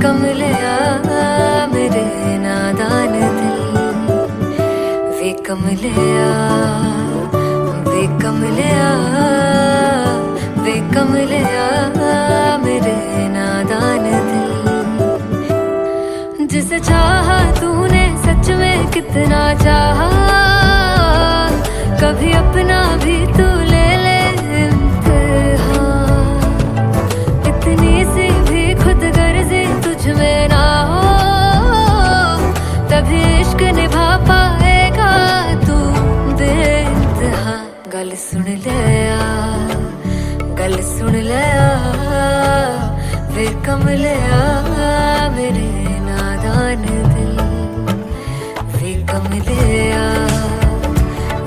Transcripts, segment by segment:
कमलिया मेरे नादान दिल, वे कमलिया, वे कमलिया, वे कमलिया मेरे नादान दिल। जिसे चाहा तूने सच में कितना चाहा, कभी अपना भी तू ले ले इम्तिहान। इतनी सी भी खुद गर्जी तुझ में ना हो, तभी इश्क निभा पाएगा तू बेइंतहा। गल सुन लिया, गल सुन लिया, वे कमलिया मेरे नादान दिल, वे कमलिया,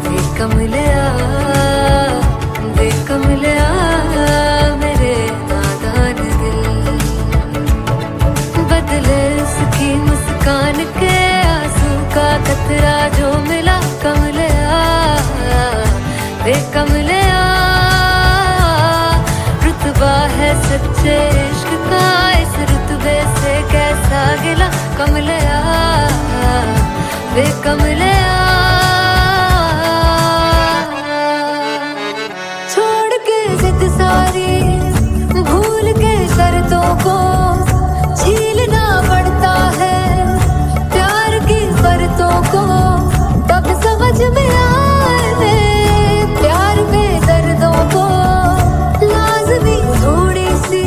वे कमलिया, वे कमलिया मेरे नादान दिल। बदले उसकी मुस्कान के आंसू का कतरा जो मिला कमलिया, वे कमलिया। रुतबा है सच्चे इश्क का, इस रुतबे से कैसा गिला कमलिया, वे कमलिया। छोड़ के जिद सारी, भूल के शर्तों को, झीलना पड़ता है प्यार की परतों को। तब समझ में आए प्यार में दर्दों को, लाज़मी थोड़ी सी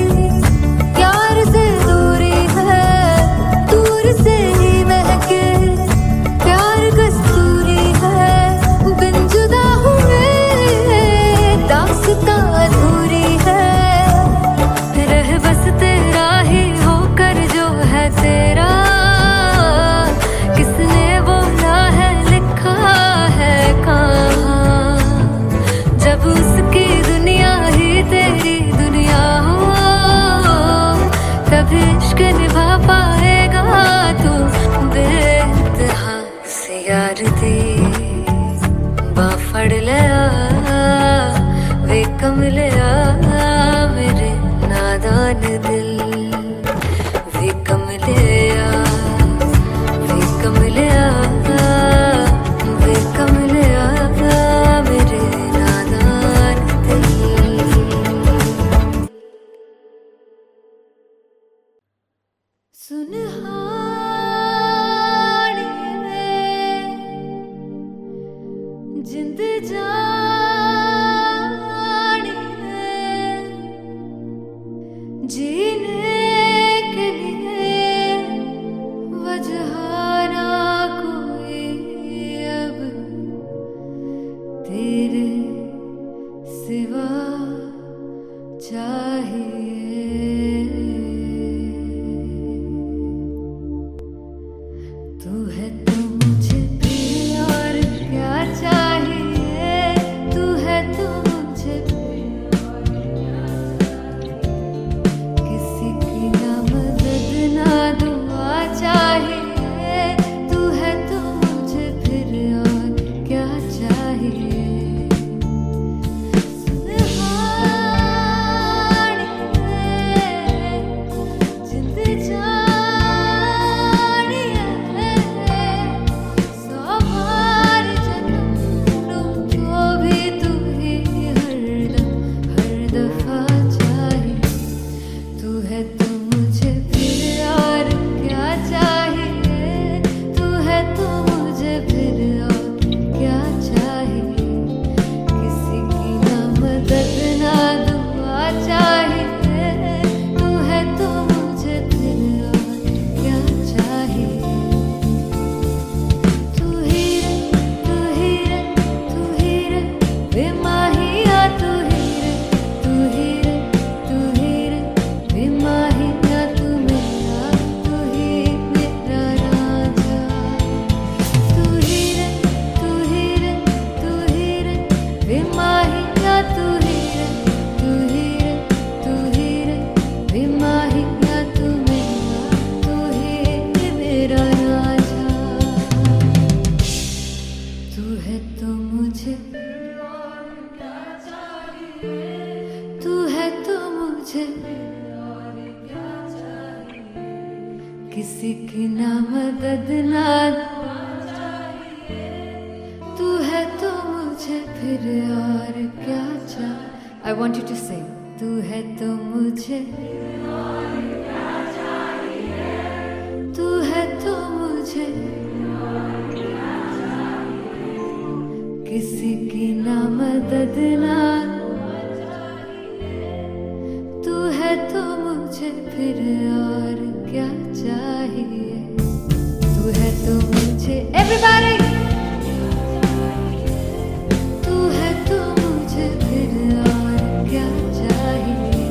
प्यार से दूरी है, दूर से ही महके प्यार कस्तूरी है। बिन जुदा हुए दास्तां अधूरी है, रह बस तेरा ही होकर जो है तेरा। किसने बोला है लिखा है कहाँ, जब उसकी दुनिया ही तेरी दुनिया हो, तभी इश्क निभा पाएगा तू बेइंतहा। से यार दी बाफड़ लिया, वे कमलिया मेरे नादान दिल, वे कमलिया, वे कमलिया, वे कमलिया मेरे नादान दिल। सुनहानिए जिंद जानिए, जीने के लिए वजह ना कोई अब तेरे सिवा चाहिए। किसी की ना मदद ना तू है तो मुझे फिर और क्या चाह I want you to sing तू है तो मुझे तू है तो मुझे किसी की ना मदद ना तू है तो मुझे फिर और क्या चाहिए तू है तो मुझे everybody तू है तो मुझे फिर और क्या चाहिए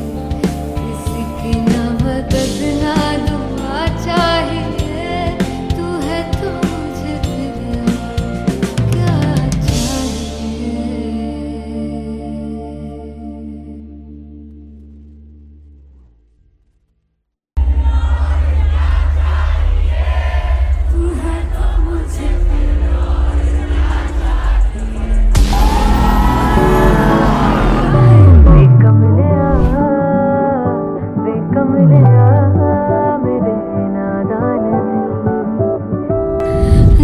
किसी की ना मदद ना दुआ चाहिए तू है तो मुझे फिर और क्या चाहिए तू है तो मुझे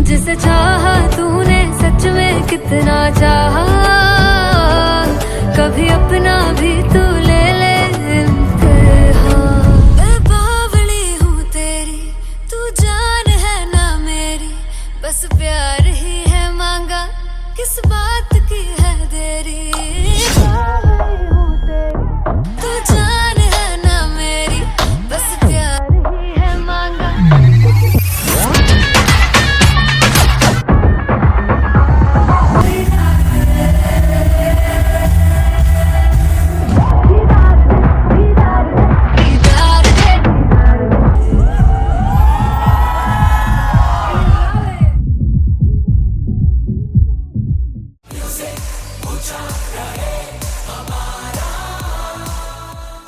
जिसे चाहा तूने सच में कितना चाहा कभी अपना भी तू ले ले इम्तिहान मैं बावली हूँ तेरी तू जान है ना मेरी बस प्यार ही है मांगा किस बात की है देरी बावली हूँ तेरी तू जान है ना मेरी बस प्यार ही है मांगा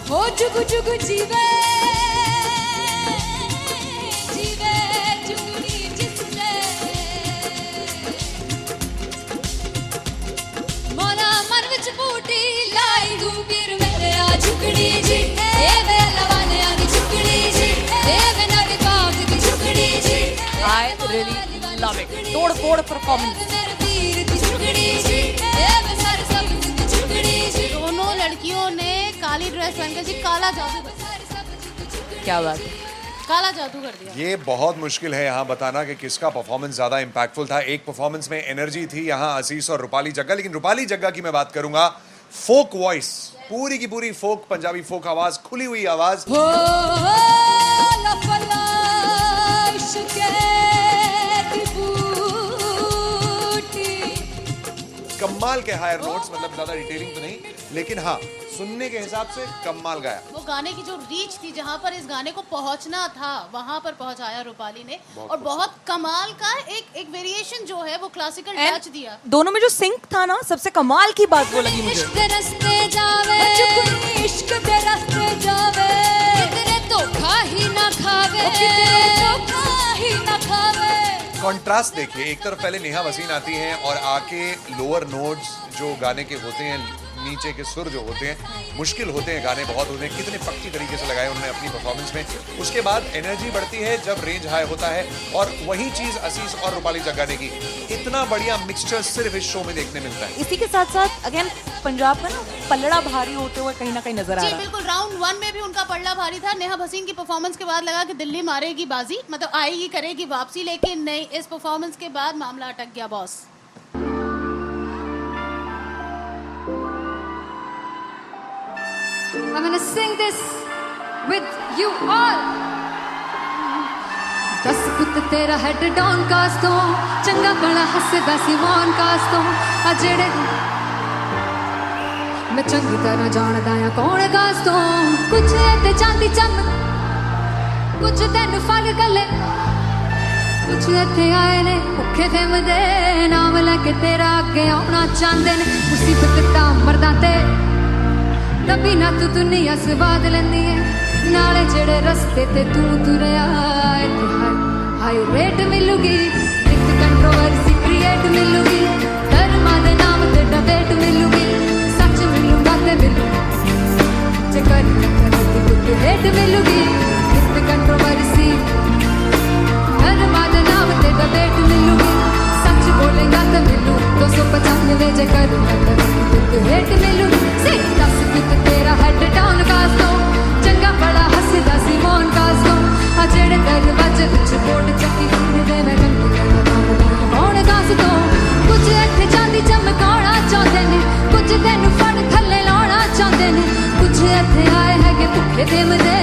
हो जुगु जुगु जीवे जीवे जुगनी जिसने मोरा मन विच बूटी लाई गुबीर मेरे आ झुकड़ी जी ए वे लवाने आ दी झुकड़ी जी ए वे नदी बाग दी झुकड़ी जी I really love it. तोड़ फोड़ performance. मेरे वीर दी झुकड़ी जी ए वे सर सब दी झुकड़ी जी दोनों लड़कियों ने काली ड्रेस पहनकर जी काला जादू कर दिया। क्या बात है। काला जादू कर दिया। ये बहुत मुश्किल है यहाँ बताना कि किसका परफॉर्मेंस ज्यादा इम्पैक्टफुल था। एक परफॉर्मेंस में एनर्जी थी यहाँ असीस और रूपाली जग्गा, लेकिन रूपाली जग्गा की मैं बात करूंगा फोक वॉइस, पूरी की पूरी फोक, पंजाबी फोक आवाज, खुली हुई आवाज। हो लफला इश्क़े दी बूटी कमाल के हायर नोट्स, मतलब ज्यादा डिटेलिंग तो नहीं, लेकिन हाँ सुनने के हिसाब से कमाल गाया। वो गाने की जो रीच थी, जहाँ पर इस गाने को पहुंचना था वहां पर पहुंचाया रूपाली ने, और बहुत कमाल का एक वेरिएशन जो है वो क्लासिकल टच दिया। दोनों में जो सिंक था ना, सबसे कमाल की बात वो लगी मुझे। इश्क दे रस्ते जावे इश्क दे रस्ते जावे कितने धोखा ही ना खावे कितने धोखा ही ना खावे। कॉन्ट्रास्ट देखिए, एक तरफ पहले नेहा वसीन आती हैं और आके लोअर नोट्स जो गाने के होते हैं, नीचे के सुर जो होते हैं, मुश्किल होते हैं, गाने बहुत होते हैं, कितने पक्की तरीके से लगाए उन्होंने अपनी परफॉर्मेंस में। उसके बाद एनर्जी बढ़ती है जब रेंज हाई होता है, और वही चीज असीस और रूपाली जग्गा ने की। इतना बढ़िया मिक्सचर सिर्फ इस शो में देखने मिलता है। इसी के साथ साथ अगेन पंजाब का ना पलड़ा भारी होते हुए कहीं ना कहीं नजर आ जी रहा है। बिल्कुल, राउंड 1 में भी उनका पलड़ा भारी था। नेहा भसीन की परफॉर्मेंस के बाद लगा कि दिल्ली मारेगी बाजी, मतलब आएगी करेगी वापसी, लेकिन नहीं, इस परफॉर्मेंस के बाद मामला अटक गया boss. I'm gonna sing this with you all. दस पुत तेरा हेड डॉन कास्ट तो चंगा बड़ा हसदा सिमोन कास्ट तो आ जेड़े मैं चंगी तरह जानदा आ कौन कास्ट तो कुछ ते चांदी चम कुछ तेन फल गले कुछ इत्थे आए ने भुखे फिरदे नाम लेके तेरा अगे आउणा चाहंदे ने मुसीबत ता मरदा ते तभी ना तू दुनिया स्वाद लेंदी है नाले जेड़े रस्ते ते तू तुरया हाई रेट मिलूगी एक कंट्रोवर्सी क्रिएट मिलूगी धर्मा दे नाम ते डिबेट मिलूगी सच मिलूगा ते मिलू जे कर कुछ रेट मिलूगी एक कंट्रोवर्सी थमदे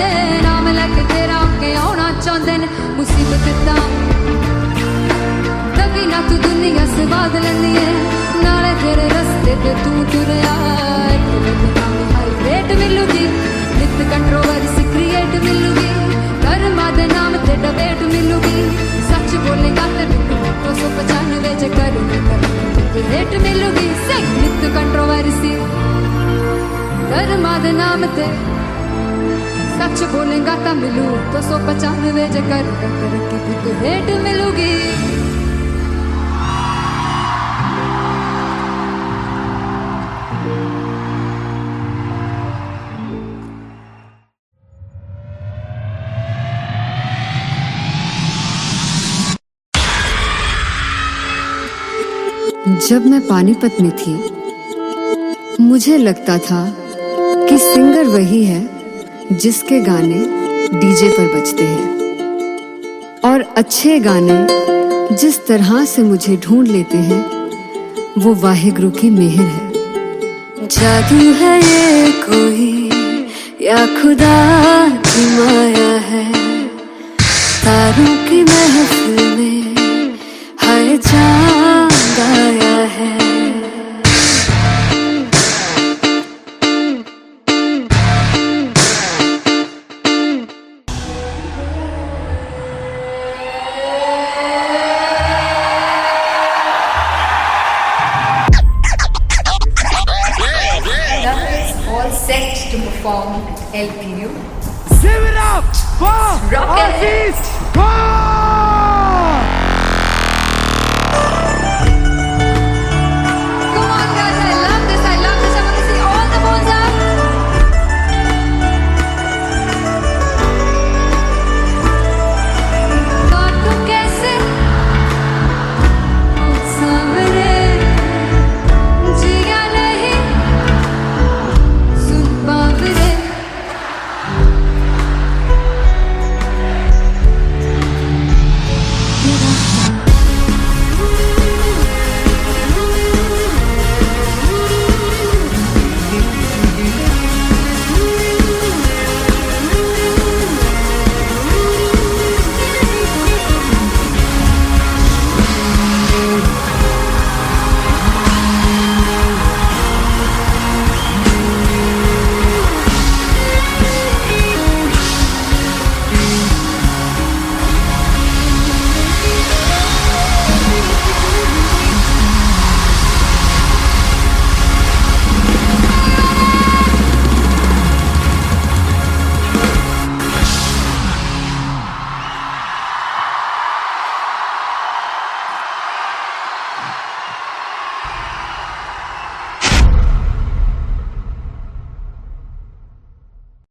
नाम लैके तेरा अगे आना चाहते ने मुसीबत दा कभी ना तू दुनिया स्वाद लैंदी है नाले तेरे रस्ते ते तू तुरया हाई रेट मिलूगी नित कंट्रोवर्सी क्रिएट मिलूगी कर्मा दे नाम ते डिबेट मिलूगी सच बोलेगा ते मिलू 295 च कर रेट मिलूगी नित कंट्रोवर्सी कर्मा दे नाम ते सच बोलेगा ता मिलू 295 च कर रेट मिलूगी जब मैं पानीपत में थी मुझे लगता था कि सिंगर वही है जिसके गाने डीजे पर बजते हैं और अच्छे गाने जिस तरह से मुझे ढूंढ लेते हैं वो वाहिगुरु की मेहर है। जादू है ये कोई या खुदा की माया है तारों की महफिल में हाय चांद आया है। All set to perform at LPU. Give it up for Aziz Khan! Come on guys, I love this, I love this. I want to see all the balls up. काटूं कैसे सामने जिया नहीं सुन बावरे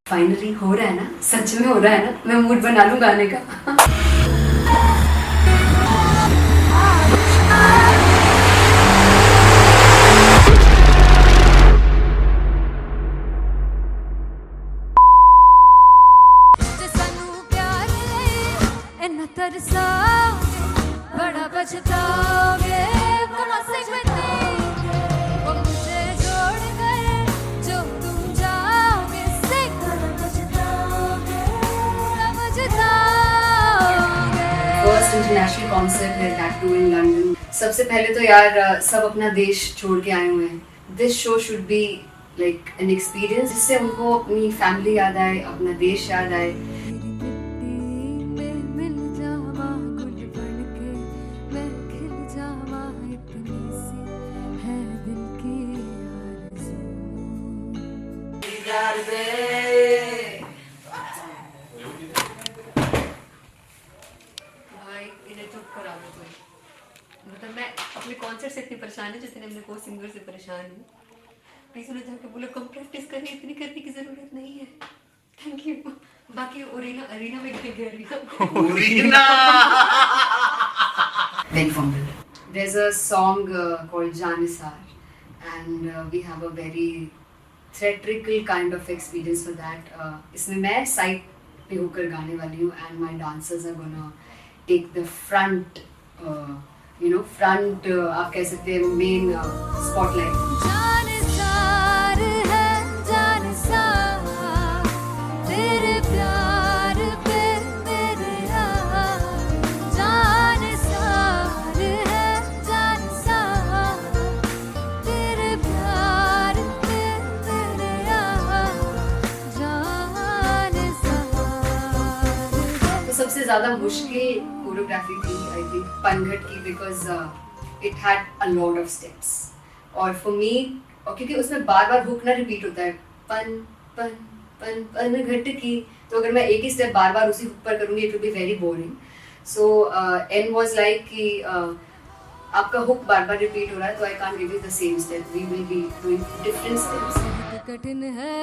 फाइनली हो रहा है ना, सच में हो रहा है ना, मैं मूड बना लूं गाने का। बड़ा पछताओगे कमा से वो मुझे छोड़ गए जो तुम जाओगे से फर्स्ट इंटरनेशनल कॉन्सर्ट है दैट टू इन लंदन। सबसे पहले तो यार सब अपना देश छोड़ के आए हुए हैं। This show should be like an experience जिससे उनको अपनी फैमिली याद आए, अपना देश याद आए। भाई इन्हें चुप करा दो कोई। मतलब मैं अपने कॉन्सर्ट से इतनी परेशान हूँ जितने अपने को सिंगर से परेशान हूँ। प्लीज उन्हें जाके बोलो कम प्रैक्टिस करनी, इतनी करने की जरूरत नहीं है। Thank you. बाकी अरीना में गए arena Big fumble. There's a song called Janisar and we have a very theatrical kind of experience for that. इसमें मैं साइड पे होकर गाने वाली हूँ and my dancers are gonna take the front, front आप कह सकते हैं main spotlight. जानसार है जानसार तो सबसे ज़्यादा मुश्किल कोरियोग्राफी थी आई थिंक पनघट की, because it had a lot of steps और फॉर मी, और क्योंकि उसमें बार बार हुक ना रिपीट होता है, पन पन पन पनघट की, तो अगर मैं एक ही स्टेप बार बार उसी हुक पर करूँगी it will be very boring. So and was like कि आपका हुक बार बार रिपीट हो रहा है तो I can't give you the same step, we will be doing different steps. कठिन है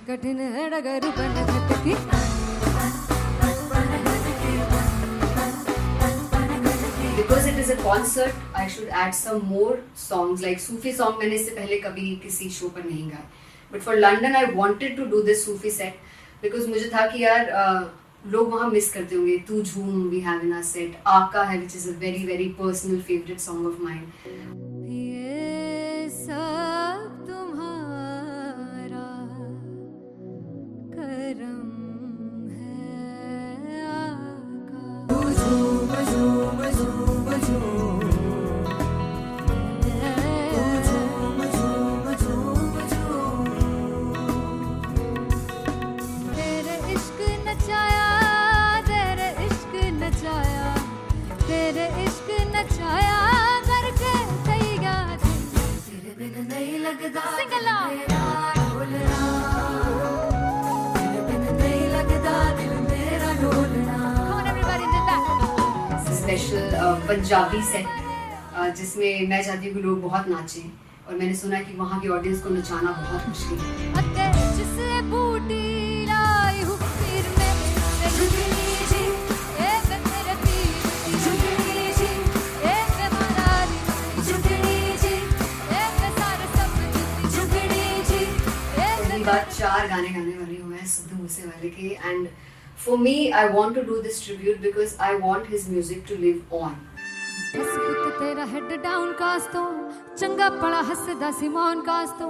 कठिन है डगर पनघट की. Because it is a concert, I should add some more songs like Sufi song. मैंने इससे पहले कभी किसी शो पर नहीं गाया. But for London, I wanted to do this Sufi set because मुझे था कि यार लोग वहाँ मिस करते होंगे. तू झूम we have in our set. आका है which is a very very personal favorite song of mine. ये सब तुम्हारा करम है आका. तेरे इश्क नचाया, तेरे इश्क नचाया, तेरे इश्क नचाया करके तैयार. तेरे बिन नहीं लगता सिंगला ढोलना, तेरे बिन नहीं लगता दिल मेरा ढोलना. Come on everybody did that. Special Punjabi set जिसमें मैं चाहती हूँ कि लोग बहुत नाचें और मैंने सुना है कि वहाँ की ऑडियंस को नचाना बहुत मुश्किल है. अते जिसे बूटी लाई हूँ पीर में मैं झुकनी जी, ए मैं तेरे पीर की झुकनी जी, ए मैं मरारी झुकनी जी, ए मैं सारे सब की झुकनी जी, ए पहली बार 4 गाने गाने वाली हूँ मैं सिद्धू मूसेवाले के. And for me I want to do this tribute because I want his music to live on. बस पुत तेरा हेड डाउन कास तो चंगा पड़ा हसदा सी मौन कास तो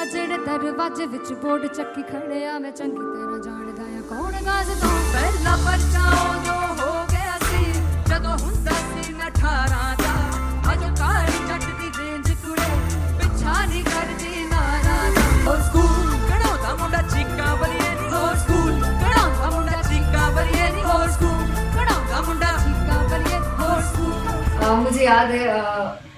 अजड़े दरवाजे विच बोर्ड चक्की खड़े आ मैं चंगी तेरा जानदा या कौन गाज तो. ਪਹਿਲਾ ਬੱਚਾ ਉਦੋਂ ਹੋ ਗਿਆ ਸੀ ਜਦੋਂ ਹੁੰਦਾ ਸੀ ਮੈਂ 18 ਦਾ. ਅਜੋ ਕਾਲੀ ਜੱਟ ਦੀ ਰੇਂਜ ਕੁੜੇ ਪਿੱਛਾ ਨਹੀਂ ਕਰਦੀ ਨਾਰਾ ਦਾ. ਹੋ ਸਕੂਲ ਕਢਾਉਂਦਾ ਮੁੰਡਾ ਚੀਕਾਂ ਬਲੀਏ ਨੀ. ਹੋ ਸਕੂਲ ਕਢਾਉਂਦਾ ਮੁੰਡਾ ਚੀਕਾਂ ਬਲੀਏ ਨੀ. ਹੋ ਸਕੂਲ ਕਢਾਉਂਦਾ ਮੁੰਡਾ ਚੀਕਾਂ ਬਲੀਏ ਨੀ. ਹੋ ਸਕੂਲ. मुझे याद है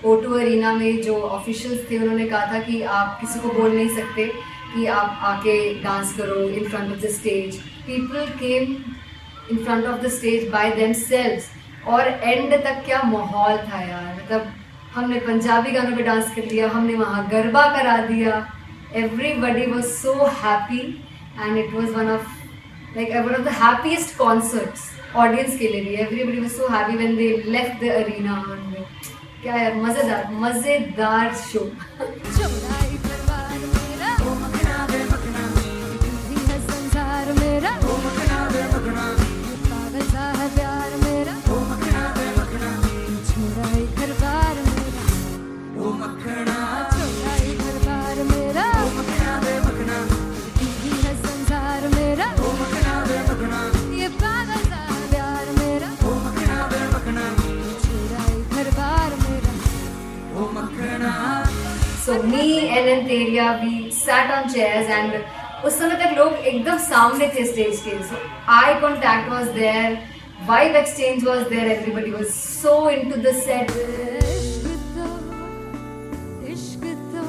O2 अरीना में जो ऑफिशियल्स थे उन्होंने कहा था कि आप किसी को बोल नहीं सकते कि आप आके डांस करो in front of the stage. People came in front of the stage by themselves और एंड तक क्या माहौल था यार. मतलब हमने पंजाबी गानों पे डांस कर लिया, हमने वहाँ गरबा करा दिया. Everybody was so happy and it was one of the happiest concerts audience के लिए भी. Everybody was so happy when they left the arena. क्या यार मजेदार शो. चौड़ाई परिवार मेरा ओ मखना वे मखना, भी है संसार मेरा ओ मखना वे मखना, पागल सा है प्यार मेरा ओ मखना वे मखना, चौड़ाई परिवार मेरा ਉਹ ਮੱਖਣਾ चौड़ाई परिवार मेरा ਉਹ ਮੱਖਣਾ ਵੇ मखना, भी है संसार मेरा ਉਹ ਮੱਖਣਾ ਵੇ मखना, ये पागल सा है प्यार मेरा ਉਹ ਮੱਖਣਾ ਵੇ मखना, चौड़ाई परिवार मेरा. ਉਹ Makhna. So me and Anteria, we sat on chairs and उस समय तक लोग एकदम सामने थे स्टेज के. So eye contact was there, vibe exchange was there, everybody was so into the set. इश्क तो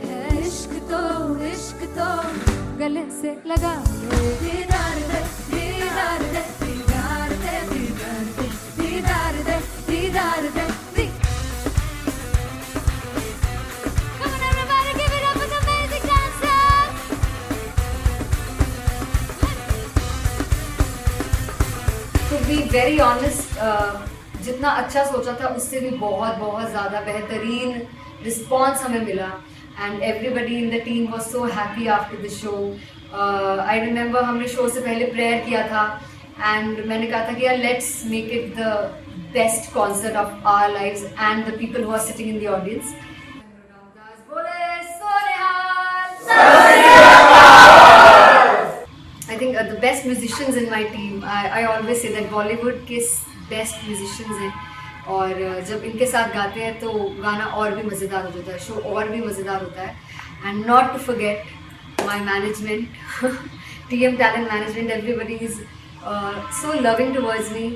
है, इश्क तो गले से लगा ले. दीदार दे, दीदार दे, दीदार दे, दीदार दे, दीदार दे, दीदार दे. Come on everybody, give it up for the amazing dancers. To be very honest, जितना अच्छा सोचा था उससे भी बहुत बहुत ज़्यादा बेहतरीन रिस्पॉन्स हमें मिला. And everybody in the team was so happy after the show. I remember हमने शो से पहले प्रेयर किया था एंड मैंने कहा था कि यार let's make it the best concert of our lives and the people who are sitting in the audience. I think the best musicians in my team, I always say that Bollywood के best musicians हैं और जब इनके साथ गाते हैं तो गाना और भी मज़ेदार हो जाता है, शो और भी मज़ेदार होता है. And not to forget my management, TM Talent Management, everybody is so loving towards me.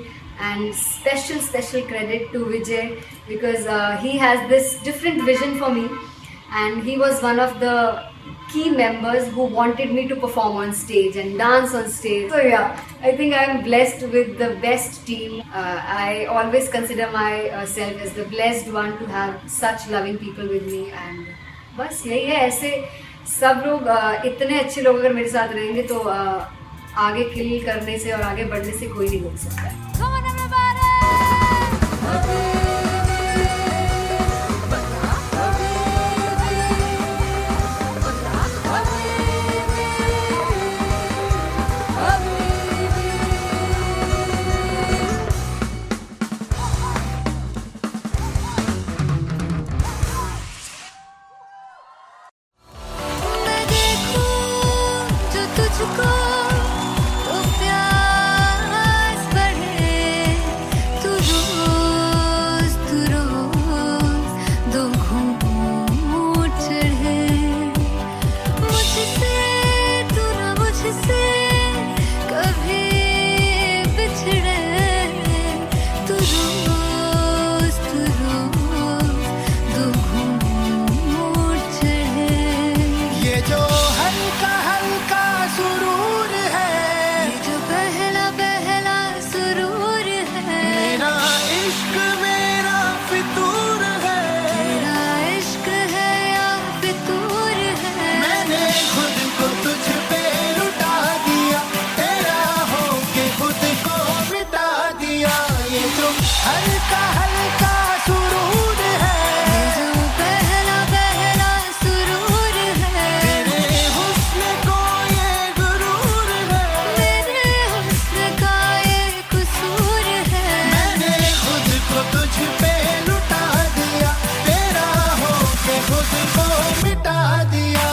And special credit to Vijay because he has this different vision for me, and he was one of the key members who wanted me to perform on stage and dance on stage. So yeah, I think I am blessed with the best team. I always consider myself as the blessed one to have such loving people with me. And बस यही है, ऐसे सब लोग इतने अच्छे लोग अगर मेरे साथ रहेंगे तो आगे किल करने से और आगे बढ़ने से कोई नहीं रोक सकता है. Come on everybody! मैं देखूं जो तुझको तो प्यास बढ़े, तू रोज दो घूंट चढ़े. मुझसे तू ना मुझसे कभी बिछड़े, तू रोज दो घूंट चढ़े. ये जो हल्का हल्का सुरूर है, ये जो पहला पहला सुरूर है, मेरा इश्क मेरा फितूर है. तेरा इश्क है या फितूर है. मैंने खुद को तुझ पे लुटा दिया, तेरा होके खुद को मिटा दिया. ये जो हल्का हल्का सुरूर है, ये जो पहला पहला सुरूर है, तेरे हुस्न को ये गुरूर है. मेरे हुस्न का ये कसूर है. मैंने खुद को तुझ पे लुटा दिया, तेरा होके खुद को मिटा दिया.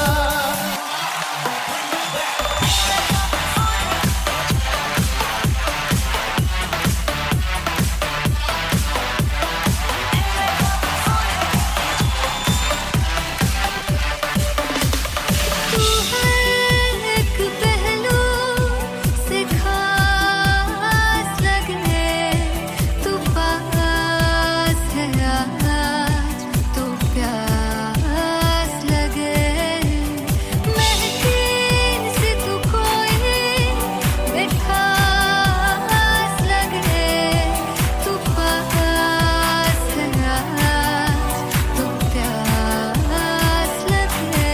तू है एक पहलू से खास लगे, तू पास है आज तो प्यास लगे. महकी से तू कोई मिठास लगे, तू पास है आज तो प्यास लगे.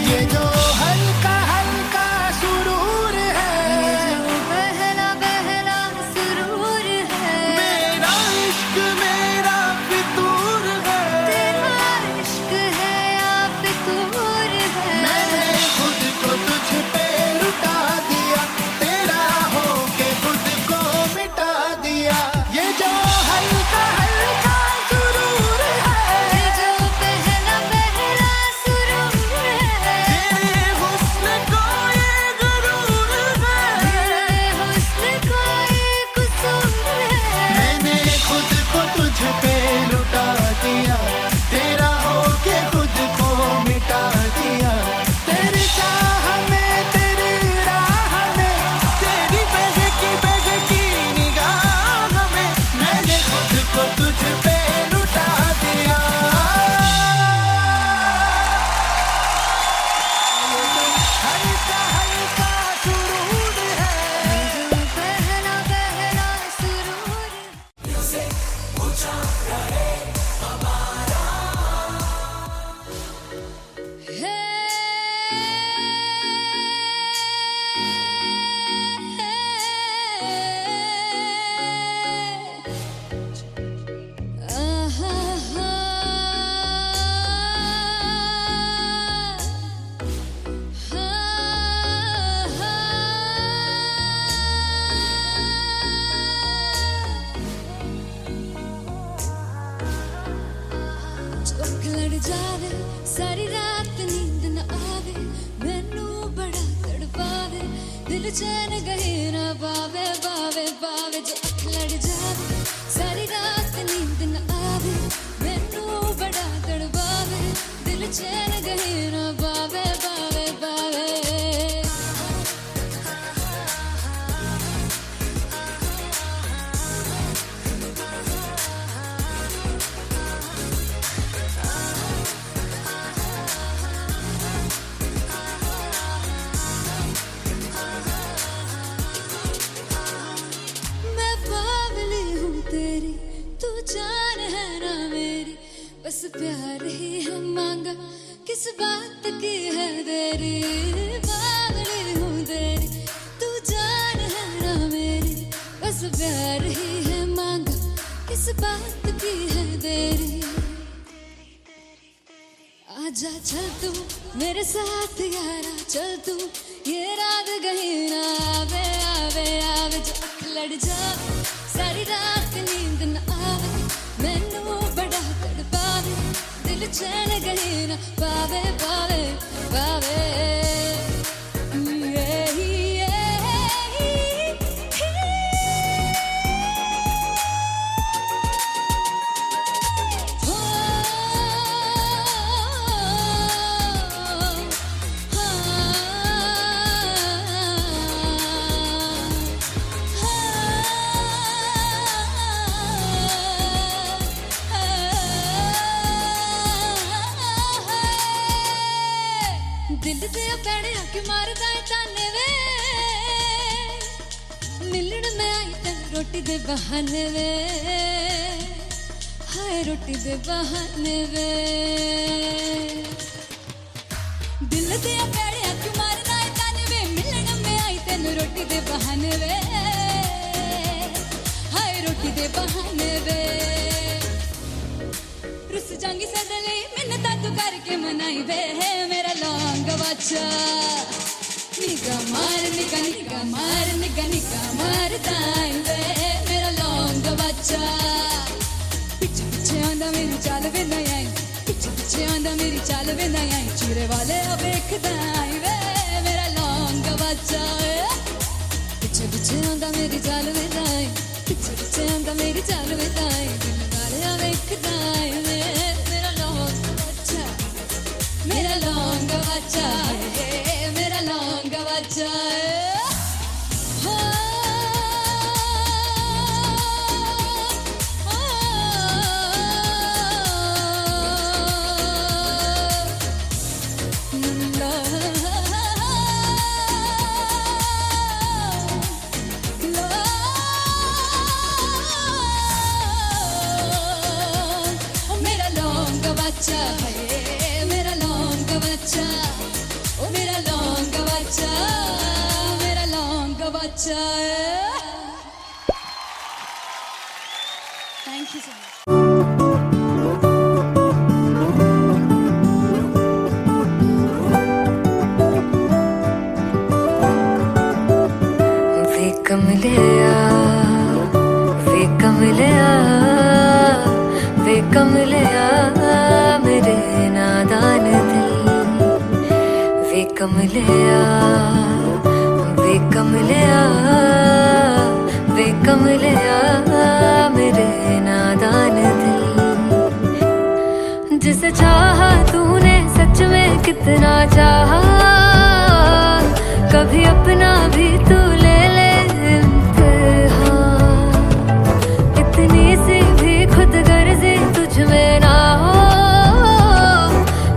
ये जो हल्का हल्का सुरूर है, ये जो पहला पहला सुरूर है, मेरा इश्क मेरा फितूर है. तेरा इश्क है या फितूर है. मैंने खुद को तुझ पे लुटा दिया, तेरा होके खुद को मिटा दिया. ये जो हल्का हल्का सुरूर है, ये जो पहला पहला सुरूर है, तेरे हुस्न को ये गुरूर है. तेरे हुस्न का ये कसूर है. मैंने खुद को तुझ पे लुटा दिया, तेरा होके खुद को मिटा दिया. तेरी चाह में तेरी राह में, तेरी बहकी निगाह में, मैंने खुद को तुझ पे लुटा दिया. हल्का हल्का सुरूर है, ये जो पहला पहला सुरूर है. चुप लड़ जावे सारी रात नींद न आवे, मैनू बड़ा तड़पावे, दिल चैन गहे ना पावे पावे पावे. जो अख लड़ जावे सारी रात नींद दिल चैन गहरा बावे बावे बावे मैं बावली हूँ तेरी तू जान है ना मेरी बस प्यार ही है मांगा किस बात की है देरी बावली हूँ तेरी तू जान है ना मेरी बस प्यार ही है मांगा किस बात की है देरी आजा चल तू मेरे साथ यारा चल तू ये रात गहीना आवे आवे आवे जो अख लड़ जा सारी रात नींद न आवे मैनू बड़ा तड़पावे दिल चैन गहीना पावे पावे पावे दिल दे पैणे आके मारदा है ताने वे मिलन में आई तन रोटी दे बहाने वे हाय रोटी दे बहाने वे दिल दे पैणे आके मारदा है ताने वे मिलन में आई तन रोटी दे बहाने वे हाय रोटी दे बहाने वे रुस जांगी सदले मिन्नता तू करके मनाई वे मेरा लौंग बच्चा निगा मार ताई वे मेरा लौंग बच्चा पीछे पीछे आंदा मेरी चाल वे नहीं आई पीछे पीछे आंदा मेरी चाल वे नहीं आई चूरे वाले देखदा आई वे मेरा लौंग बच्चा पीछे पीछे आंदा मेरी चाल वे नहीं आई पीछे पीछे आंदा मेरी चाल वे नहीं आई दिल वाले देखदा आई वे मेरा लौंग बच्चा मेरा लौंग बच्चा मेरा लौंग बच्चा मेरा लौंग बच्चा मेरा लौंग बच्चा ओ मेरा लौंग बच्चा मेरा लौंग बच्चा थैंक यू सो मच वे कमलिया वे कमलिया वे कमलिया मेरे नादान दिल वे कमलिया वे कमलिया वे कमलिया मेरे नादान दिल जिसे चाहा तूने सच में कितना चाहा कभी अपना भी तू ले ले इम्तिहान इतनी सी भी खुद गर्जी तुझ में ना हो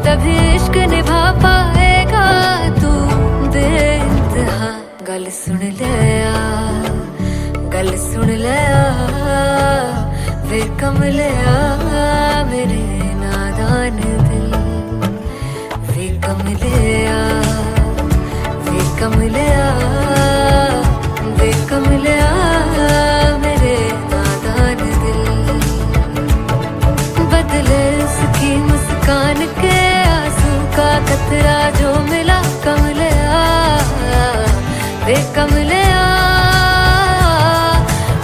तभी इश्क निभा पाएगा तू बेइंतहा गल सुन लिया वे कमलिया मेरे नादान दिल वे कमलिया वे कमलिया वे कमलिया मेरे नादान दिल बदले उसकी मुस्कान के आंसू का कतरा जो मिला कमलिया वे कमलिया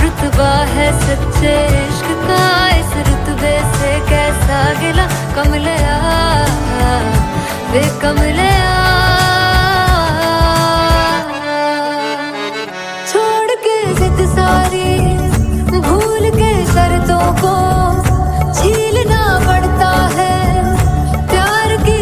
रुतबा है सच्चे इश्क का इस रुतबे से कैसा गिला कमलिया वे कमलिया छोड़ के जिद सारी भूल के शर्तों को झीलना पड़ता है प्यार की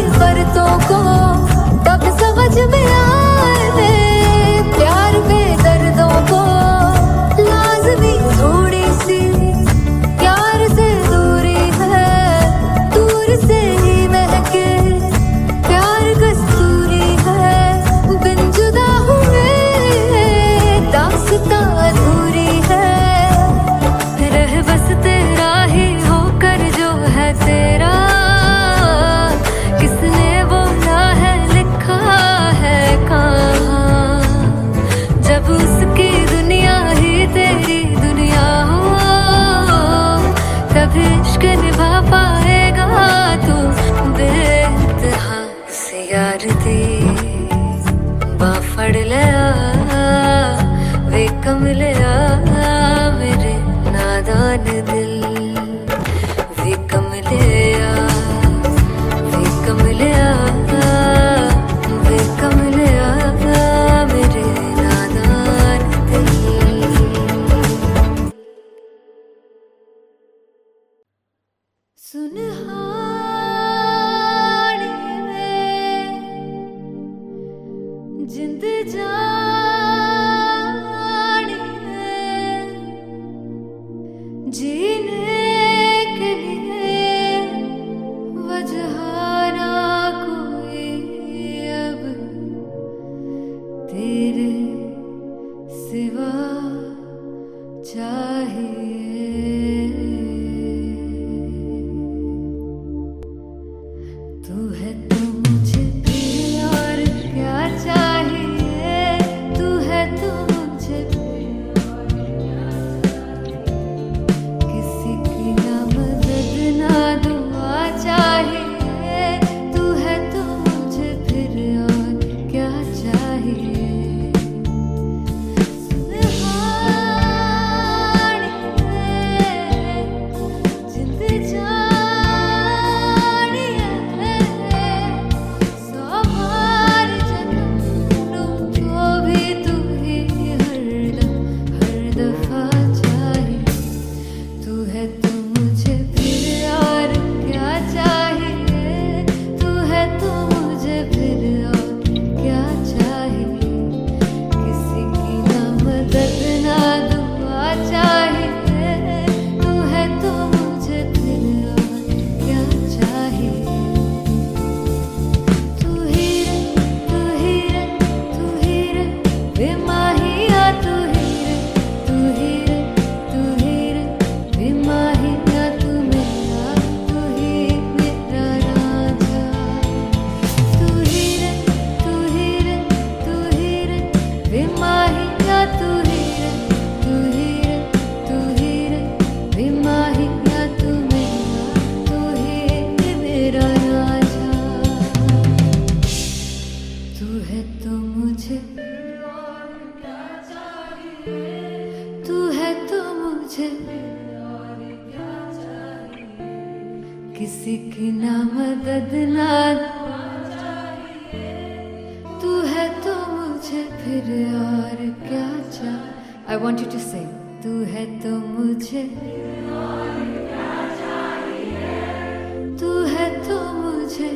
तू है तो मुझे फिर और क्या चाहिए, तू है तो मुझे फिर और क्या चाहिए, किसी की ना मदद ना दुआ चाहिए, तू है तो मुझे फिर और क्या चाहिए। सुनहानी जिंद जानिए, सौ बार जन्म लूं तो भी तू ही हरदम हर दफा चाहिए, तू है तो मुझे फिर और क्या चाहिए, तू है तो मुझे फिर और क्या चाहिए, किसी की ना मदद ना दुआ चाहिए, तू है तो मुझे फिर और क्या चाहिए। तू ही रे, तू ही रे, तू ही रे बेमाहिया, तू ही रे, तू ही रे, तू ही रे बेमाहिया, तू मेरा, तू ही मेरा राजा। तू ही रे, तू ही रे, तू ही रे बेमाहिया, तू ही रे, तू ही रे, तू ही रे बेमाहिया, तू मेरा, तू ही मेरा राजा। तू है तो मुझे तू है तो मुझे किसी की ना मदद ना तू है तो मुझे फिर और क्या चाहिए। I want you to sing. तू है तो मुझे तू है तो मुझे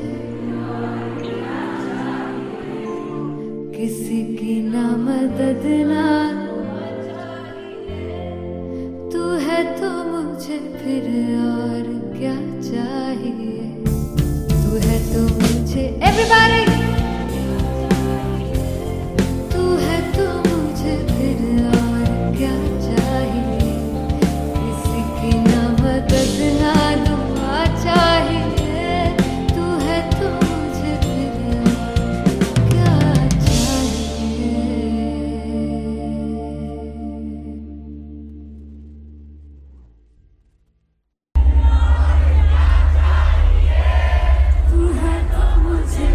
किसी की ना मदद ना तू है तो मुझे फिर और क्या चाहिए, तू है तो मुझे everybody, तू है तो मुझे फिर और क्या चाहिए, किसी की ना मदद ना दुआ चाहिए, तू है तो मुझे फिर और क्या चाहिए। तू है तो मुझे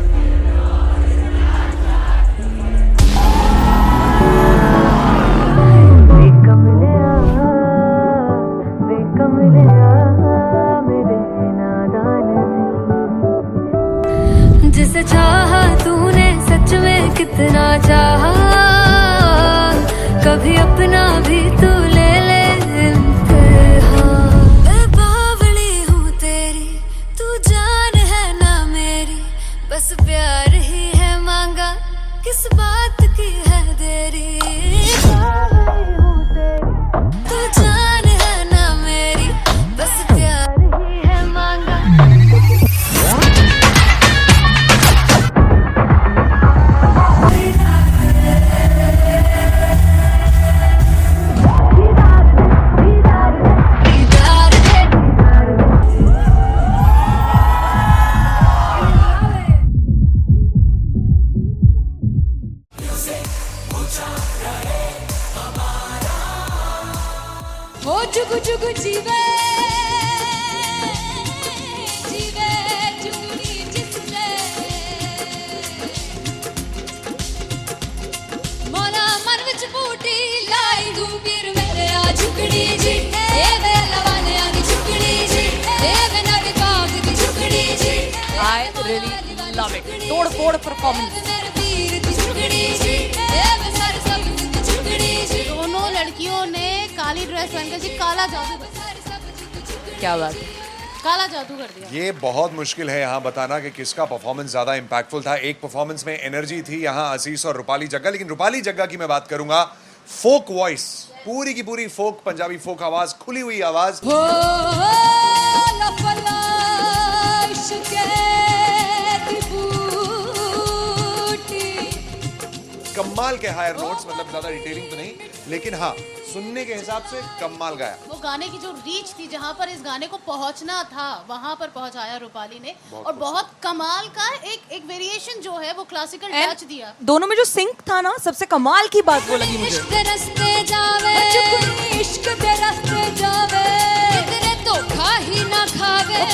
वे कमलिया मेरे नादान दिल, जिसे चाहा तूने सच में कितना चाहा, कभी अपना भी तू ले ले इम्तिहान। मैं बावली हूँ तेरी, तू जान है ना मेरी, बस प्यार ही है मांगा, किस बात की है देरी। बावली हूँ तेरी, तू जान है ना मेरी, बस प्यार ही है मांगा। हो जुगु जुगु जीवे जीवे जुगनी जिसने, मोला मन विच बूटी लाई गुबीर मेरे आ झुकड़ी जी, ए वे लवाने आनी झुकड़ी जी, ए वे नदी बाग की झुकड़ी जी। I really love it. तोड़ फोड़ परफॉर्मेंस। मेरे वीर की झुकड़ी जी, ए वे सर सब की झुकड़ी जी। दोनों लड़कियों ने काली ड्रेस पहनकर जी काला जादू क्या बात है। काला जादू कर दिया। ये बहुत मुश्किल है यहाँ बताना कि किसका परफॉर्मेंस ज़्यादा इम्पैक्टफुल था। एक परफॉर्मेंस में एनर्जी थी यहाँ असीस और रूपाली जग्गा, लेकिन रूपाली जग्गा की मैं बात करूंगा, फोक वॉइस, पूरी की पूरी फोक, पंजाबी फोक आवाज, खुली हुई आवाज। हो लफला इश्क़ की बूटी, कमाल के हायर नोट्स, मतलब ज्यादा डिटेलिंग तो नहीं, लेकिन हाँ सुनने के हिसाब से कमाल गाया। वो गाने की जो रीच थी, जहाँ पर इस गाने को पहुंचना था वहां पर पहुंचाया रूपाली ने। और बहुत कमाल का एक वेरिएशन जो है वो क्लासिकल टच दिया। दोनों में जो सिंक था ना, सबसे कमाल की बात वो लगी मुझे। इश्क रस्ते जावे, इश्क दे रस्ते जावे, कितने धोखा ही ना खावे,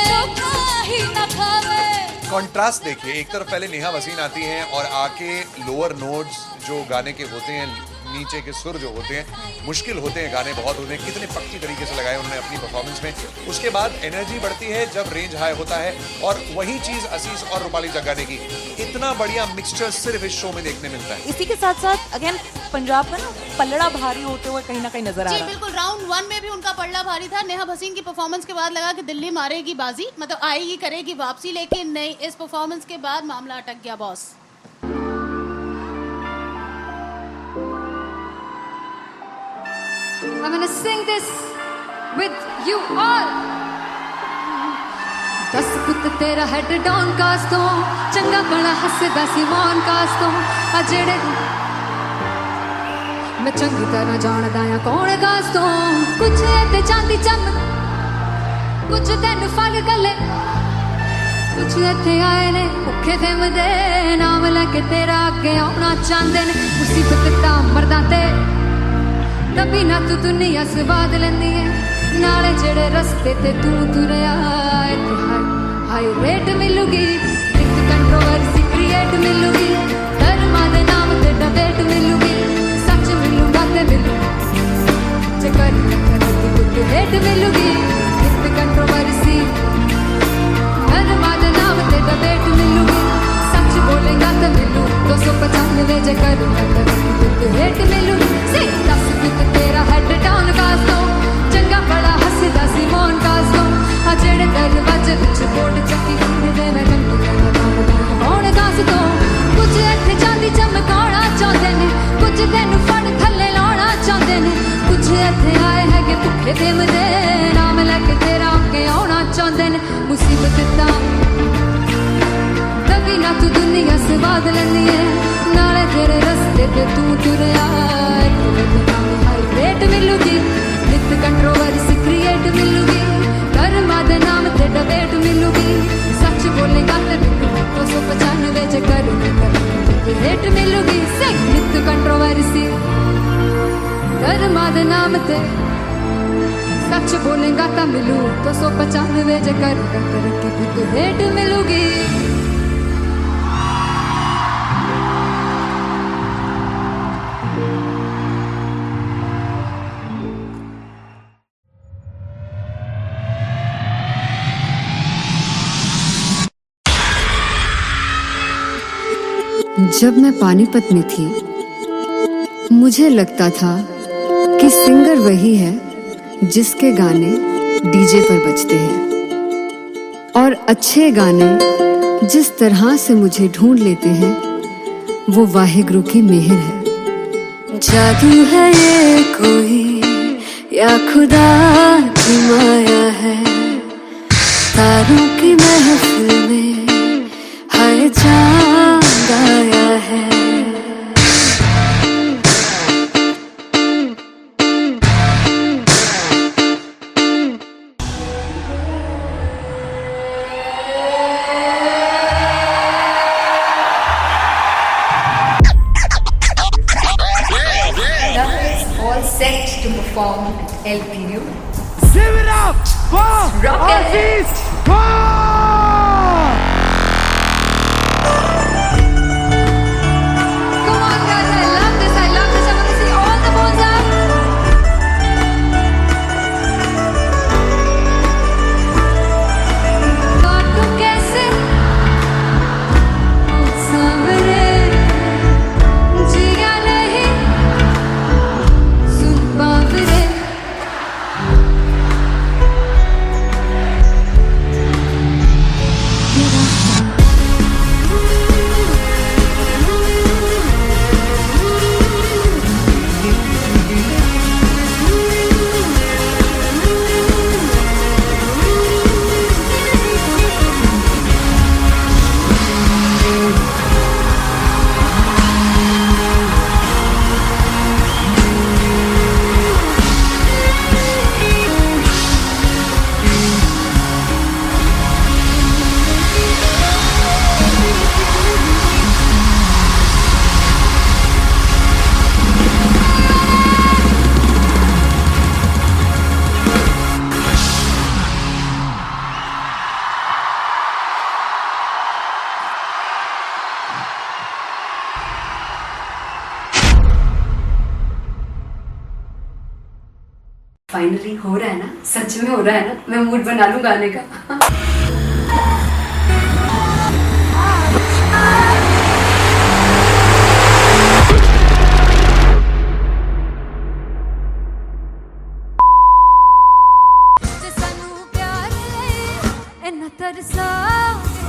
धोखा ही ना खावे। कॉन्ट्रास्ट देखिए, एक तरफ पहले नेहा वसीन आती हैं और आके लोअर नोट्स जो गाने के होते हैं, नीचे के सुर जो होते हैं, मुश्किल होते हैं, गाने बहुत होते हैं, कितने पक्की तरीके से लगाए उन्होंने अपनी परफॉर्मेंस में। उसके बाद एनर्जी बढ़ती है जब रेंज हाई होता है, और वही चीज असीस और रूपाली जगाने की, इतना बढ़िया मिक्सचर सिर्फ इस शो में देखने मिलता है। इसी के साथ साथ अगेन पंजाब का ना पलड़ा भारी होते हुए कहीं ना कहीं नजर आ जी रहा है। बिल्कुल, राउंड 1 में भी उनका पलड़ा भारी था। नेहा भसीन की परफॉर्मेंस के बाद लगा कि दिल्ली मारेगी बाजी, मतलब आएगी, करेगी वापसी, लेकिन नहीं, इस परफॉर्मेंस के बाद मामला अटक गया boss. I'm gonna sing this with you all. दस पुत तेरा हेड डॉन कास तो चंगा बड़ा हसदा सिमोन कास तो आ जेड़े मैं चंगी तरह जानदा आ कौन कास तो कुछ ते चांदी चम कुछ तेन फल गले कुछ इत्थे आए ने भुखे फिरदे नाम लैके तेरा अगे आउणा चाहंदे ने मुसीबत तां मरदा ते तभी ना तू दुनिया स्वाद लेंदी है नाले जेड़े रस्ते ते तू तुरया इत्थे हाई रेट मिलूगी एक कंट्रोवर्सी क्रिएट मिलूगी धर्मा दे नाम ते डिबेट मिलूगी सच मिलूगा ते मिलू जे कर कुछ रेट मिलूगी एक कंट्रोवर्सी धर्मा दे नाम ते डिबेट मिलूगी सच बोलेगा ते मिलू 295 जे कर रेट मिलूगी से 10 पुत तेरा हेड डाउन कास दो चंगा बड़ा हसदा सिमोन कास दो आ जेड़े दरवाजे विच बोर्ड चक्की दे मैं कौन कास दो कुछ इत्थे चांदी चमकाउणा चाहंदे ने कुछ तैनू फड़ थल्ले लाउणा चाहंदे ने कुछ इत्थे आए हैगे भुखे फिरदे नाम लैके तेरा अगे आउणा चाहंदे ने मुसीबत तां तभी ना तू दुनिया स्वाद लैंदी है नाले तेरे रस्ते ते तू तुरया रेट मिलूगी नित कंट्रोवर्सी क्रिएट मिलूगी धर्मा दे नाम ते डिबेट मिलूगी सच बोलेगा ते मिलू 295 जे कर रेट मिलूगी से नित कंट्रोवर्सी धर्मा दे नाम ते सच बोलेगा ता मिलू 295 जे कर रेट मिलूगी। जब मैं पानीपत में थी मुझे लगता था कि सिंगर वही है जिसके गाने डीजे पर बजते हैं और अच्छे गाने जिस तरह से मुझे ढूंढ लेते हैं वो वाहिगुरु की मेहर है। जादू है ये कोई या खुदा की माया है तारों की महफिल में हर चांद आया है। All set to perform at LPU. Give it up for Aziz Khan! Come on guys, I love this. I want to see all the balls up. काटू कैसे सामने जिया नहीं सुन पावरे फाइनली हो रहा है ना, सच में हो रहा है ना, मैं मूड बना लूं गाने का। जे सानू प्यार ले इन्ना तरसाओगे,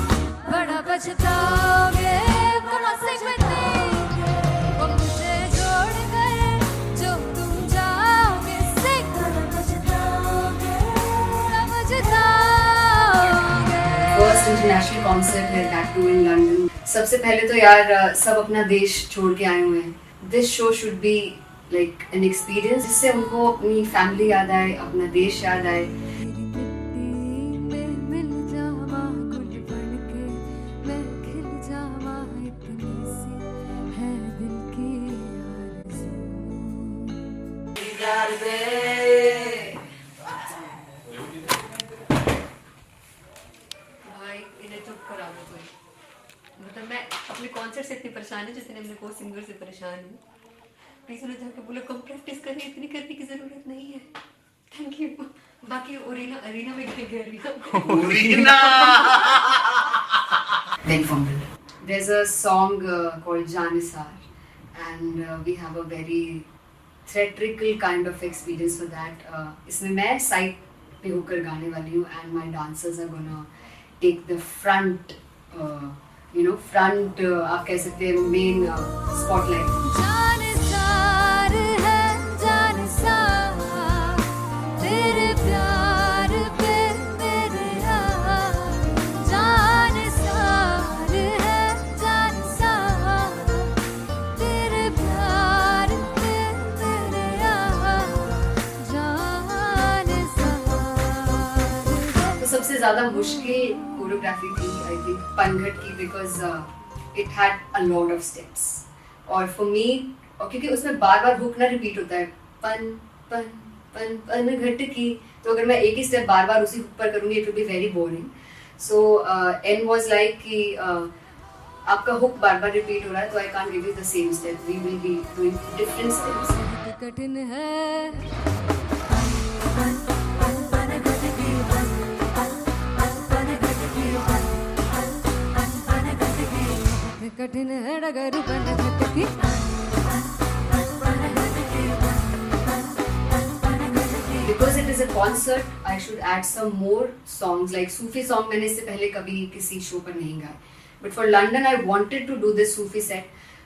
बड़ा पछताओगे, कहाँ से बतेंगे वो मुझे छोड़ गए जो तुम जाओगे, से बड़ा पछताओगे, समझताओगे। फर्स्ट इंटरनेशनल कॉन्सर्ट है, दैट टू इन लंदन। सबसे पहले तो यार सब अपना देश छोड़ के आए हुए हैं। This show should be like an experience, जिससे उनको अपनी फैमिली याद आए, अपना देश याद आए। तेरी मिट्टी में मिल जावा गुल बनके, मैं खिल जावा, इतनी सी है दिल की आरज़ू। भाई इन्हें चुप करा दो कोई। मतलब मैं अपने कॉन्सर्ट से इतनी परेशान हूँ जितने अपने को सिंगर से परेशान हूँ। प्लीज उन्हें जाके बोलो कम प्रैक्टिस करें, इतनी करने की जरूरत नहीं है। Thank you. बाकी अरीना में गए arena Big fumble. There's a song called Janisar, and we have a very theatrical kind of experience for that. इसमें मैं साइड पे होकर गाने वाली हूँ, and my dancers are gonna take the front, front आप कह सकते हैं main spotlight. जानसार है जानसार, तेरे प्यार पे मेरे यार। जानसार है जानसार, तेरे प्यार पे मेरे यार। जानसार है। तो सबसे ज़्यादा मुश्किल कोरियोग्राफी थी आई थिंक पनघट की, because it had a lot of steps. और फॉर मी, और क्योंकि उसमें बार बार हुक ना रिपीट होता है, पन पन पन पनघट की, तो अगर मैं एक ही स्टेप बार बार उसी हुक पर करूँगी it will be very boring. So and was like कि आपका हुक बार बार रिपीट हो रहा है, तो I can't give you the same step, we will be doing different steps. कठिन है कठिन है डगर बनघट की। Because it is a concert, I should add some more songs, like Sufi song मैंने इससे पहले कभी किसी शो पर नहीं गाए. But for London, I wanted to do this Sufi set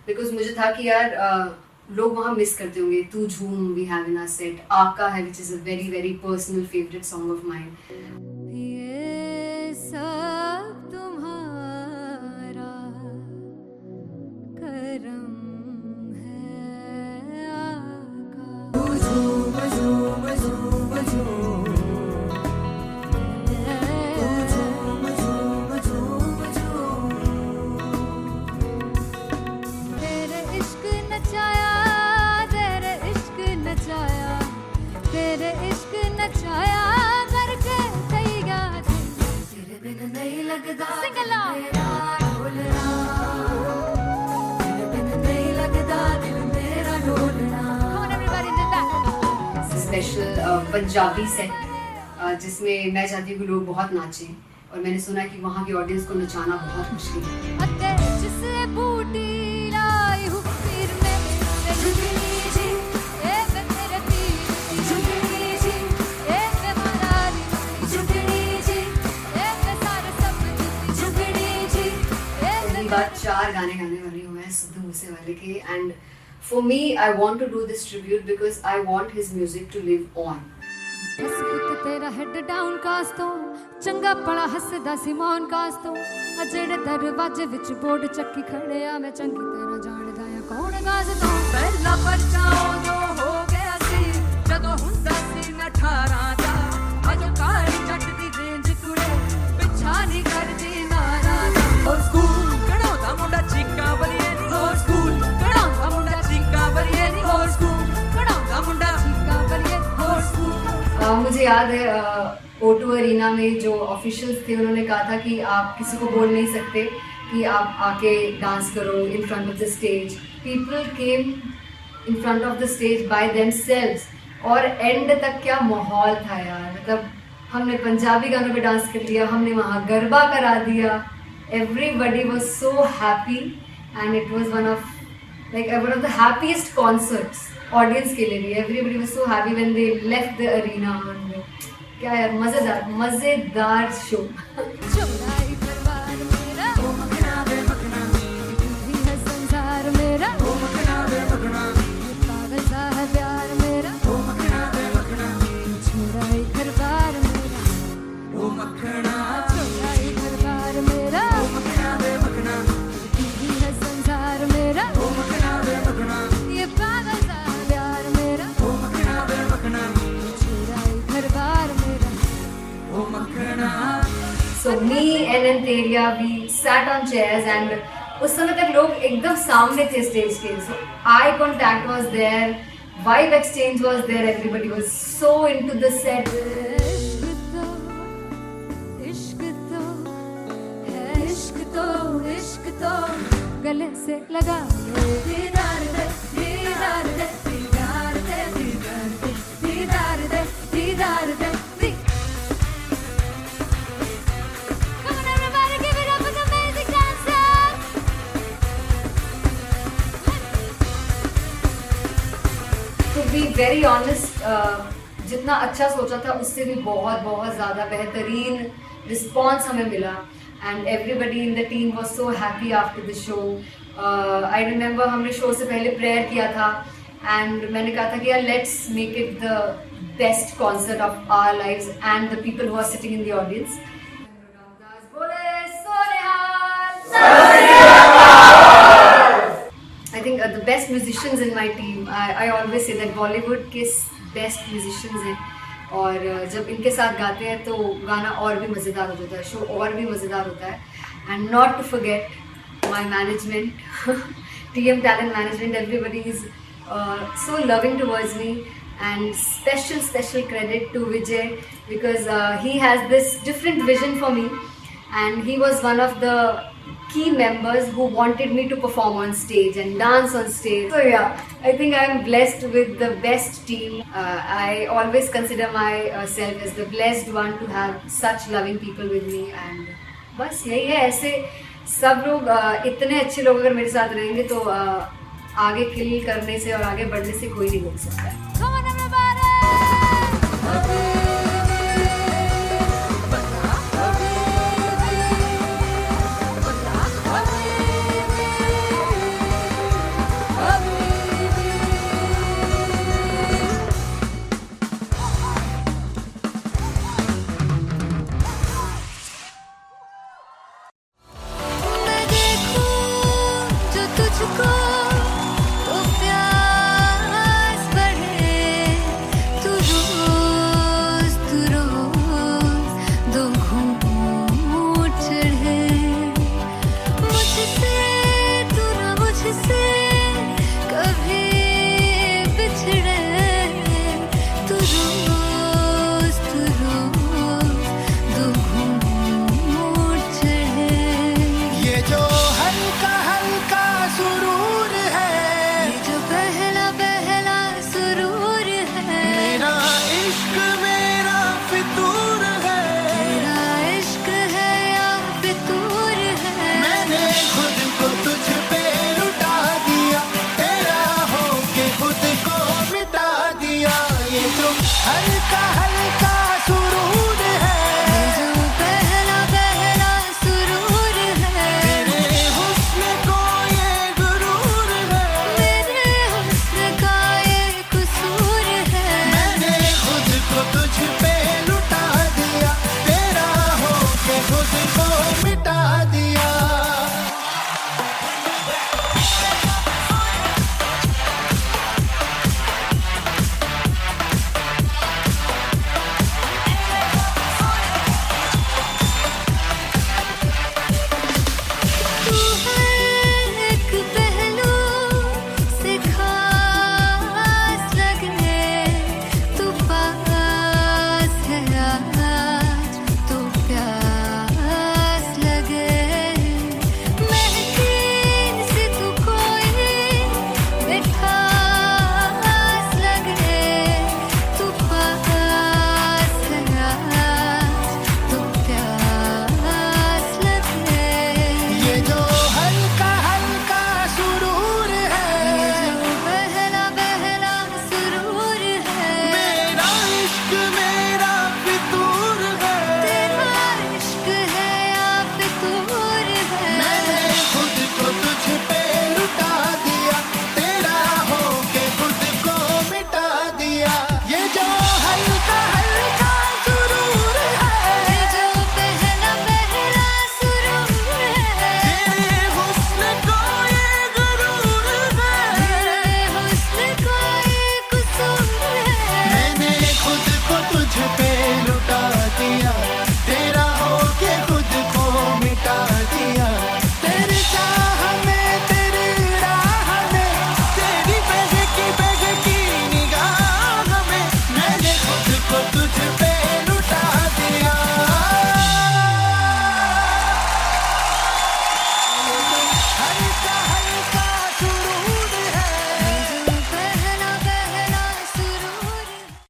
because मुझे था कि यार लोग वहाँ मिस करते होंगे. तू झूम we have in our set, आका है which is a very very personal favorite song of mine. ये सब तुम्हारा करम है आका। झूम झूम झूम झूम झूम झूम झूम झूम तेरे इश्क नचाया, तेरे इश्क नचाया, तेरे इश्क नचाया करके तैयार। तेरे बिन नहीं लगता सिंगला ढोलना, तेरे बिन नहीं लगता दिल मेरा ढोलना। Come on everybody did that. Special Punjabi set जिसमें मैं चाहती हूँ कि लोग बहुत नाचें, और मैंने सुना कि वहाँ की ऑडियंस को नचाना बहुत मुश्किल है. अते जिससे बूटी लाई हूँ पीर में झुकनी जी, ए वे मेरे पीर झुकनी जी, ए वे मरारी झुकनी जी, ए वे सारे सब झुकनी जी, ए वे पहली बार 4 गाने गाने वाली हूँ मैं सिद्धू मूसेवाले के, and for me I want to do this tribute because I want his music to live on. बस पुत तेरा हेड डाउन कास्तो चंगा पड़ा हसदा सिमोन कास्तो अजड़े दरवाजे विच बोर्ड चक्की खड़े आ मैं चंगी तरह जानदा आ कौन गाज तो ਪਹਿਲਾ ਬੱਚਾ ਉਦੋਂ ਹੋ ਗਿਆ ਸੀ ਜਦੋਂ ਹੁੰਦਾ ਸੀ ਮੈਂ 18 ਦਾ ਅਜੋ ਕਾਲੀ ਜੱਟ ਦੀ ਰੇਂਜ ਕੁੜੇ ਪਿੱਛਾ ਨਹੀਂ ਕਰਦੀ ਨਾਰਾ ਦਾ ਹੋਰ ਸਕੂਲ ਕਢਾਉਂਦਾ ਮੁੰਡਾ ਚੀਕਾਂ ਬਲੀਏ ਨੀ ਹੋਰ ਸਕੂਲ ਕਢਾਉਂਦਾ ਮੁੰਡਾ ਚੀਕਾਂ ਬਲੀਏ ਨੀ ਹੋਰ ਸਕੂਲ ਕਢਾਉਂਦਾ ਮੁੰਡਾ का बलिए ਹੋਰ ਸਕੂਲ मुझे याद है O2 अरीना में जो ऑफिशियल्स थे उन्होंने कहा था कि आप किसी को बोल नहीं सकते कि आप आके डांस करो in front of the stage. People came in front of the stage by themselves और एंड तक क्या माहौल था यार, मतलब हमने पंजाबी गानों पे डांस कर लिया, हमने वहाँ गरबा करा दिया. Everybody was so happy and it was one of the happiest concerts audience के लिए भी. Everybody was so happy when they left the arena. और क्या यार, मजेदार शो. चौराई परिवार मेरा, ओ मखना वे मखना, भी है संसार मेरा, ओ मखना वे मखना, पागल सा है प्यार मेरा, ओ मखना वे मखना, चौराई परिवार मेरा, ओ मखना, चौराई परिवार मेरा, ओ मखना वे मखना, भी है संसार मेरा, ओ मखना वे मखना, ये पागल सा है प्यार मेरा, ओ मखना वे मखना, चौराई परिवार मेरा, ओ मखना. So me and Anteria, we sat on chairs and उस समय तक लोग एकदम सामने थे स्टेज के. So eye contact was there, vibe exchange was there, everybody was so into the set. इश्क तो है, इश्क तो, इश्क तो गले से लगा ले. दीदार दे, दीदार दे, दीदार दे, दीदार दे, दीदार दे, दीदार दे. Come on everybody, give it up for the amazing dancers. To be very honest, जितना अच्छा सोचा था उससे भी बहुत बहुत ज़्यादा बेहतरीन रिस्पॉन्स हमें मिला. And everybody in the team was so happy after the show. I remember हमने शो से पहले प्रेयर किया था एंड मैंने कहा था कि यार let's make it the best concert of our lives and the people who are sitting in the audience. I think the best musicians in my team, I always say that Bollywood के best musicians हैं और जब इनके साथ गाते हैं तो गाना और भी मज़ेदार हो जाता है, शो और भी मज़ेदार होता है. And not to forget my management, TM Talent Management, everybody is so loving towards me, and special credit to Vijay because he has this different vision for me and he was one of the key members who wanted me to perform on stage and dance on stage. So yeah, I think I'm blessed with the best team. I always consider myself as the blessed one to have such loving people with me. And बस यही है, ऐसे सब लोग इतने अच्छे लोग अगर मेरे साथ रहेंगे तो आगे किल करने से और आगे बढ़ने से कोई नहीं रोक सकता है.